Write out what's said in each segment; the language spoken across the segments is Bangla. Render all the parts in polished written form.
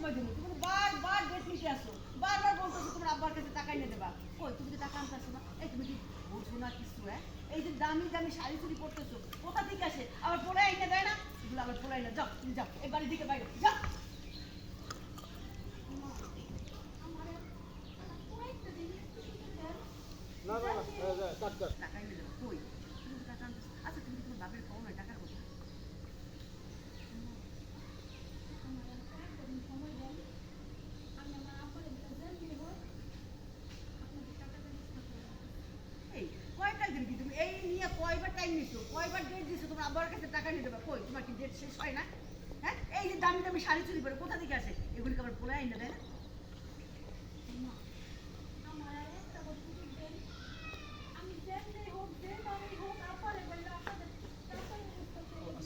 সময় দেবো? তুমি বারবার ডেট নিতে আসো, বারবার বলতেছো তোমার আব্বার কাছে টাকা এনে দেবা। কই তুমি কি টাকা আনতে আসো না? এই তুমি কি বুঝছো না কিছু? এই যে দামি দামি শাড়ি চুরি পরতেছো, কোথা থেকে আসে? আবার পরে এনে দেয় না? এগুলো আবার পরে এনে যাও, তুমি যাও এই বাড়ি থেকে বাইরে যাও। না না না কাট কাট। টাকা এনে দেবো কই? তুমি তো টাকা আনতে আচ্ছা তুমি কি তোমার বাপের কম নয় টাকার কথা? এই কয়টা দিন কি তুমি এই নিয়ে কয়বার টাইম নিছো, কয়বার ডেট দিছো তোমার আব্বার কাছে টাকা নিয়ে দেবা? কই তোমার কি ডেট শেষ হয় না? হ্যাঁ এই যে দামি দামি শাড়ি চুরি করে কোথা থেকে আসে? এগুলিকে আবার পরে এনে দেয় না?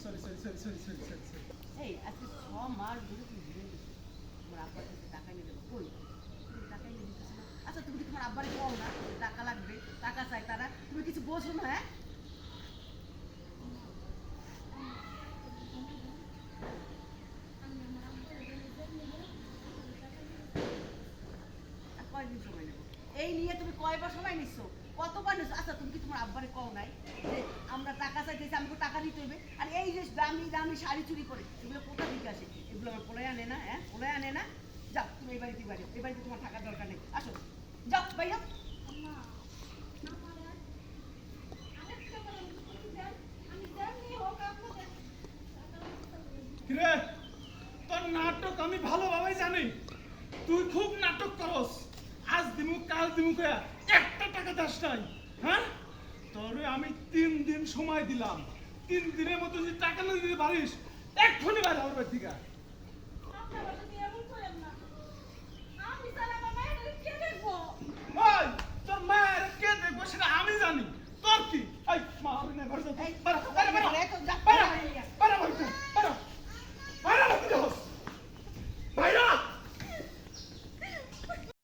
Sorry sorry sorry sorry sorry sorry sorry. এই আজকে 6 মাস ধরে তুমি ঘুরে গেছো তোমার আব্বার কাছে টাকা নিয়ে দেবো। কই তুমি টাকা এনে দিতেছো না? আচ্ছা তুমি কি তোমার আব্বারে কও না যে টাকা লাগবে, টাকা চাই তারা? তুমি কিছু বোঝো না? হ্যাঁ আর কয়দিন সময় নেবো? এই নিয়ে তুমি কয়বার সময় নিচ্ছো, কতবার নিচ্ছ? আচ্ছা তুমি কি তোমার আব্বারে কও নাই যে আমরা টাকা চাইতেছি, আমাকে টাকা দিতে হইবে? আর এই যে দামি দামি শাড়ি চুরি করে এগুলো কোথা থেকে আসে? এগুলো আমার পোলায় আনে না? হ্যাঁ পোলায় আনে না? যাও তুমি এই বাড়িতে বাড়ি, এই বাড়িতে তোমার থাকার দরকার নেই, আসো যাও বাইরে। কিরে তোর নাটক আমি ভালোভাবে জানি, তুই খুব নাটক করস। আজ দিমু কাল দিমু কয়া একটা টাকা দাস নাই। হ্যাঁ তোরে আমি 3 দিন সময় দিলাম, 3 দিনের মধ্যে যদি টাকা না দিতে পারিস এক্ষুনি বাইরে আমার বাড়ি